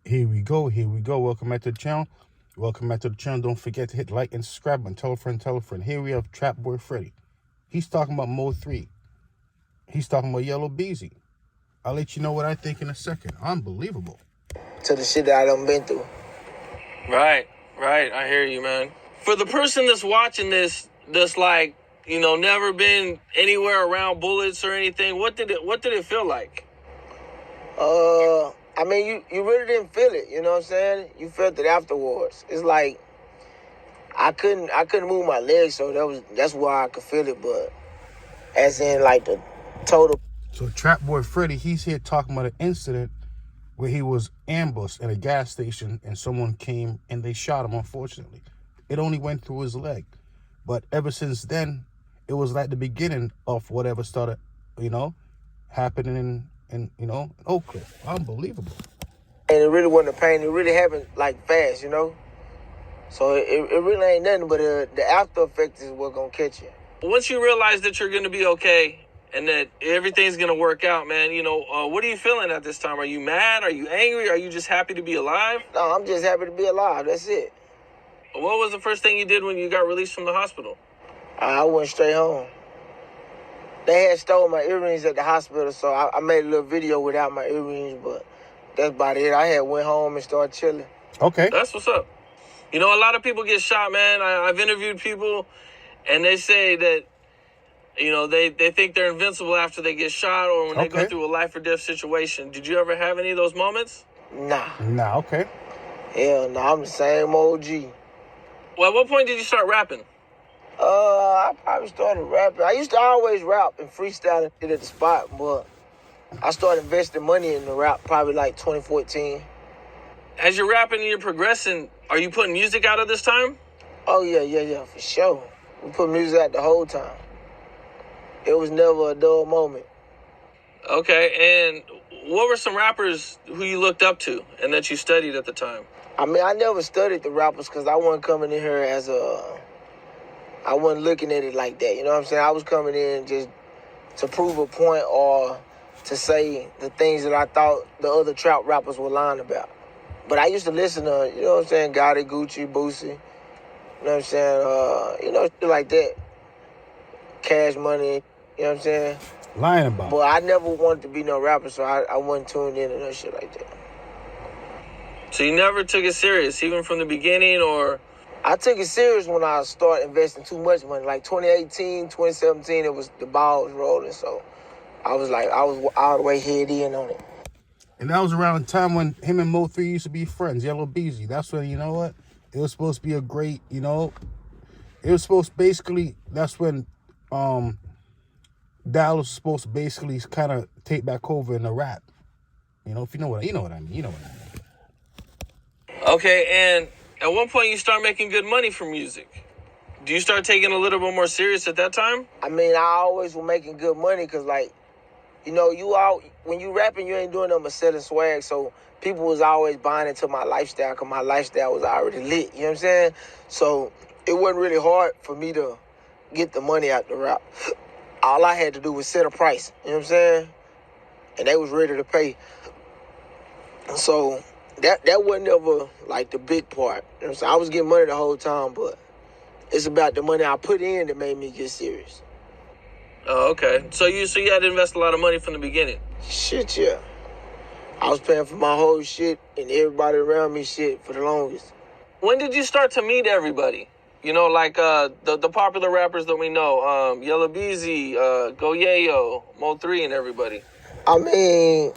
Here we go. Welcome back to the channel. Don't forget to hit like and subscribe and tell a friend, Here we have Trapboy Freddy. He's talking about MO3. He's talking about Yellow Beezy. I'll let you know what I think in a second. Unbelievable. To the shit that I done been through. Right. I hear you, man. For the person that's watching this, that's like, never been anywhere around bullets or anything, what did it feel like? I mean, you really didn't feel it, you know what I'm saying? You felt it afterwards. It's like I couldn't move my legs, so that's why I could feel it, but as in like the total. So Trapboy Freddy, he's here talking about an incident where he was ambushed at a gas station and someone came and they shot him, unfortunately. It only went through his leg. But ever since then, it was like the beginning of whatever started, happening in Oak Cliff. Unbelievable. And it really wasn't a pain. It really happened like fast, So it really ain't nothing, but the after effect is what's gonna catch you. Once you realize that you're gonna be okay and that everything's gonna work out, man, what are you feeling at this time? Are you mad? Are you angry? Are you just happy to be alive? No, I'm just happy to be alive. That's it. What was the first thing you did when you got released from the hospital? I went straight home. They had stole my earrings at the hospital, so I made a little video without my earrings, but that's about it. I had went home and started chilling. Okay. That's what's up. A lot of people get shot, man. I've interviewed people, and they say that, they think they're invincible after they get shot or when they go through a life or death situation. Did you ever have any of those moments? Nah, okay. Hell no, I'm the same OG. Well, at what point did you start rapping? I probably started rapping. I used to always rap and freestyle and shit at the spot, but I started investing money in the rap probably like 2014. As you're rapping and you're progressing, are you putting music out at this time? Oh, yeah, for sure. We put music out the whole time. It was never a dull moment. Okay, and what were some rappers who you looked up to and that you studied at the time? I mean, I never studied the rappers because I wasn't coming in here I wasn't looking at it like that, you know what I'm saying? I was coming in just to prove a point or to say the things that I thought the other trap rappers were lying about. But I used to listen to, you know what I'm saying, Gotti, Gucci, Boosie, you know what I'm saying, shit like that. Cash Money, you know what I'm saying? Lying about. But I never wanted to be no rapper, so I wasn't tuned in to no shit like that. So you never took it serious, even from the beginning, or? I took it serious when I started investing too much money. Like 2018, 2017, the ball was rolling, so I was all the way head in on it. And that was around the time when him and MO3 used to be friends, Yellow Beezy. That's when, you know what? It was supposed to be a great, it was supposed to basically, that's when Dallas was supposed to basically kind of take back over in the rap. If you know what I mean. Okay, and at one point you start making good money from music. Do you start taking a little bit more serious at that time? I mean, I always was making good money because, like, when you rapping, you ain't doing nothing but selling swag. So people was always buying into my lifestyle because my lifestyle was already lit. You know what I'm saying? So it wasn't really hard for me to get the money out the rap. All I had to do was set a price. You know what I'm saying? And they was ready to pay. So that wasn't ever like the big part. You know what I'm saying? I was getting money the whole time, but it's about the money I put in that made me get serious. Oh, okay. So you had to invest a lot of money from the beginning? Shit, yeah. I was paying for my whole shit and everybody around me shit for the longest. When did you start to meet everybody? Like the popular rappers that we know, Yellow Beezy, Go Yayo, MO3 and everybody. I mean...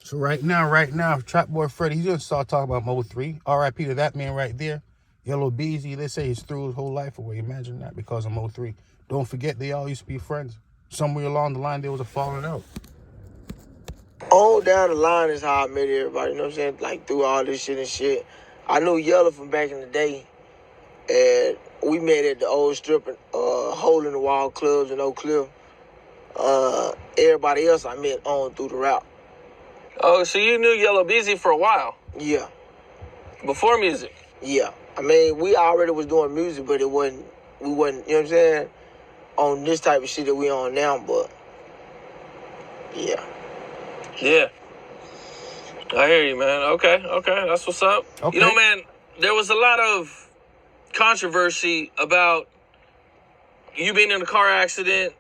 So right now, Trapboy Freddy, he's going to start talking about MO3. R.I.P. to that man right there. Yellow Beezy, they say he's threw his whole life away. Imagine that, because of MO3. Don't forget, they all used to be friends. Somewhere along the line, there was a falling out. On down the line is how I met everybody, you know what I'm saying? Like, through all this shit and shit. I knew Yellow from back in the day, and we met at the old strip, hole in the wall clubs in Oak Cliff. Everybody else I met on through the route. Oh, so you knew Yellow Beezy for a while? Yeah. Before music? Yeah. I mean, we already was doing music, but we wasn't, you know what I'm saying, on this type of shit that we on now, but yeah. Yeah. I hear you, man. Okay, that's what's up. Okay. You know, man, there was a lot of controversy about you being in a car accident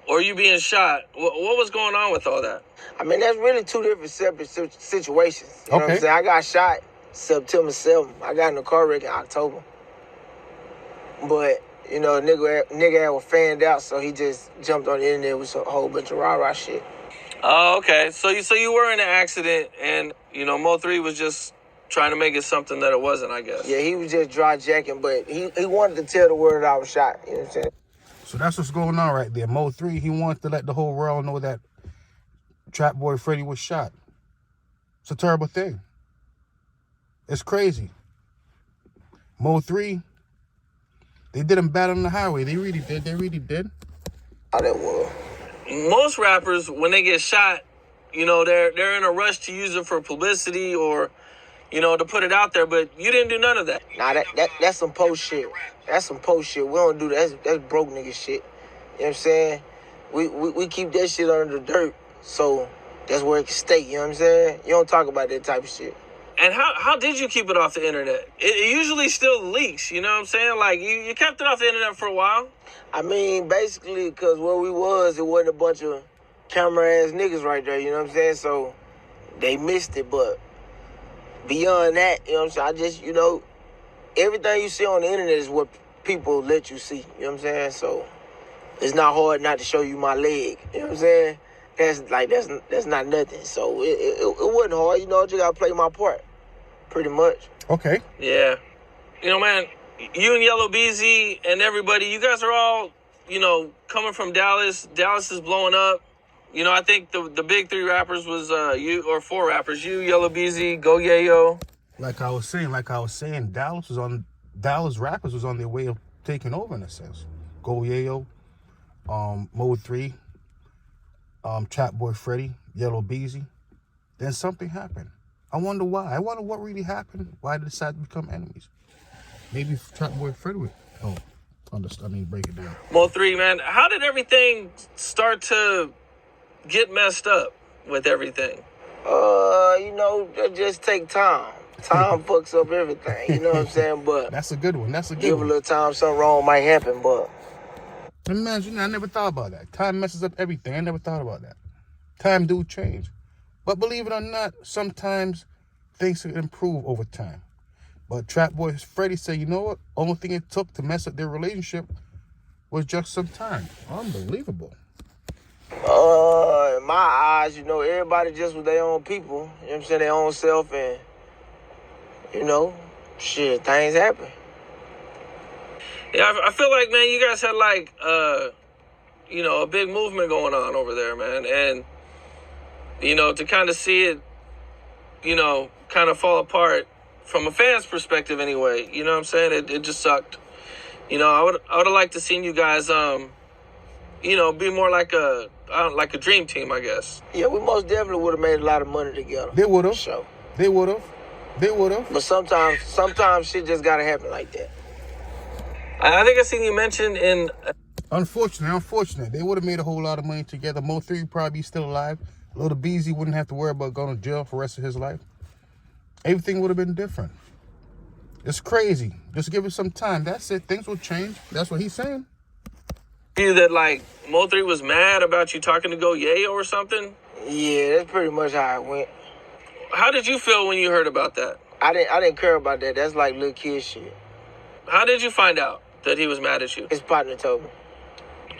or you being shot. What was going on with all that? I mean, that's really two different separate situations. You know what I'm Okay. saying? I got shot September 7th. I got in a car wreck in October. But, you know, nigga was fanned out, so he just jumped on the internet with a whole bunch of rah-rah shit. Oh, okay. So you were in an accident, and, you know, MO3 was just trying to make it something that it wasn't, I guess. Yeah, he was just dry jacking, but he wanted to tell the world I was shot. You know what I'm saying? So that's what's going on right there. MO3, he wanted to let the whole world know that Trapboy Freddy was shot. It's a terrible thing. It's crazy. MO3, they did him bad on the highway. They really did. How that was. Most rappers, when they get shot, you know, they're in a rush to use it for publicity or, you know, to put it out there. But you didn't do none of that. Nah, that's some post shit. That's some post shit. We don't do that. That's broke nigga shit. You know what I'm saying? We keep that shit under the dirt, so that's where it can stay. You know what I'm saying? You don't talk about that type of shit. And how did you keep it off the internet? It usually still leaks, you know what I'm saying? Like, you kept it off the internet for a while? I mean, basically, because where we was, it wasn't a bunch of camera-ass niggas right there, you know what I'm saying? So, they missed it, but beyond that, you know what I'm saying? I just, you know, everything you see on the internet is what people let you see, you know what I'm saying? So, it's not hard not to show you my leg, you know what I'm saying? That's not nothing. So, it wasn't hard, you know, I just got to play my part, pretty much. Okay. Yeah. You know, man, you and Yellow Beezy and everybody, you guys are all, you know, coming from Dallas. Dallas is blowing up. You know, I think the big three rappers was you, or four rappers. You, Yellow Beezy, Go Yayo. Like I was saying, Dallas rappers was on their way of taking over in a sense. Go Yayo, MO3, Trapboy Freddy, Yellow Beezy. Then something happened. I wonder why. I wonder what really happened. Why they decided to become enemies. Maybe Trapboy Freddy would break it down. MO3, man, how did everything start to get messed up with everything? You know, just take time. Time fucks up everything, you know what I'm saying? But that's a good one. Give a little time, something wrong might happen, but imagine, I never thought about that. Time messes up everything. I never thought about that. Time do change. But believe it or not, sometimes things can improve over time. But Trapboy Freddy said, you know what? Only thing it took to mess up their relationship was just some time. Unbelievable. In my eyes, you know, everybody just with their own people. You know what I'm saying? Their own self, and, you know, shit, things happen. Yeah, I feel like, man, you guys had, like, you know, a big movement going on over there, man. And, you know, to kind of see it, you know, kind of fall apart from a fan's perspective anyway, you know what I'm saying? It just sucked. You know, I would have liked to seen you guys, you know, be more like a dream team, I guess. Yeah, we most definitely would have made a lot of money together. They would have. So. They would have. But sometimes shit just gotta happen like that. I think I seen you mention in... Unfortunate. They would have made a whole lot of money together. MO3 would probably be still alive. Little Beezy wouldn't have to worry about going to jail for the rest of his life. Everything would have been different. It's crazy. Just give it some time. That's it. Things will change. That's what he's saying. You that, like, MO3 was mad about you talking to Go Yayo or something? Yeah, that's pretty much how it went. How did you feel when you heard about that? I didn't care about that. That's like little kid shit. How did you find out that he was mad at you? His partner told me.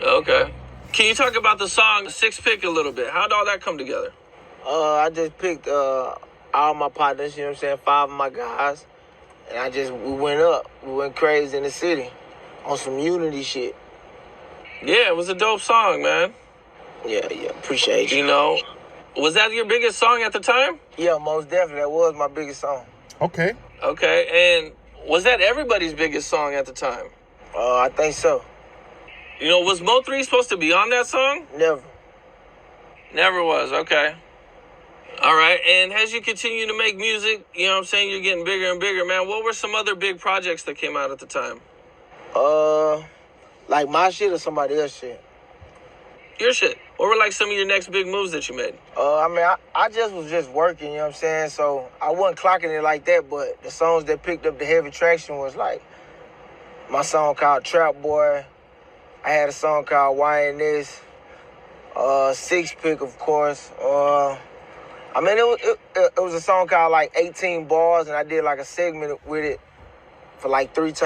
Okay. Can you talk about the song Six Pick a little bit? How did all that come together? I just picked all my partners, you know what I'm saying, 5 of my guys. And we went up. We went crazy in the city on some unity shit. Yeah, it was a dope song, man. Yeah, appreciate you. You know, was that your biggest song at the time? Yeah, most definitely. That was my biggest song. Okay. And was that everybody's biggest song at the time? I think so. You know, was MO3 supposed to be on that song? Never was, okay. All right, and as you continue to make music, you know what I'm saying, you're getting bigger and bigger, man. What were some other big projects that came out at the time? Like my shit or somebody else's shit? Your shit. What were like some of your next big moves that you made? I mean, I just was just working, you know what I'm saying? So I wasn't clocking it like that, but the songs that picked up the heavy traction was like my song called Trapboy. I had a song called YNS. Six Pick, of course. I mean, it was a song called like 18 Bars, and I did like a segment with it for like 3 times.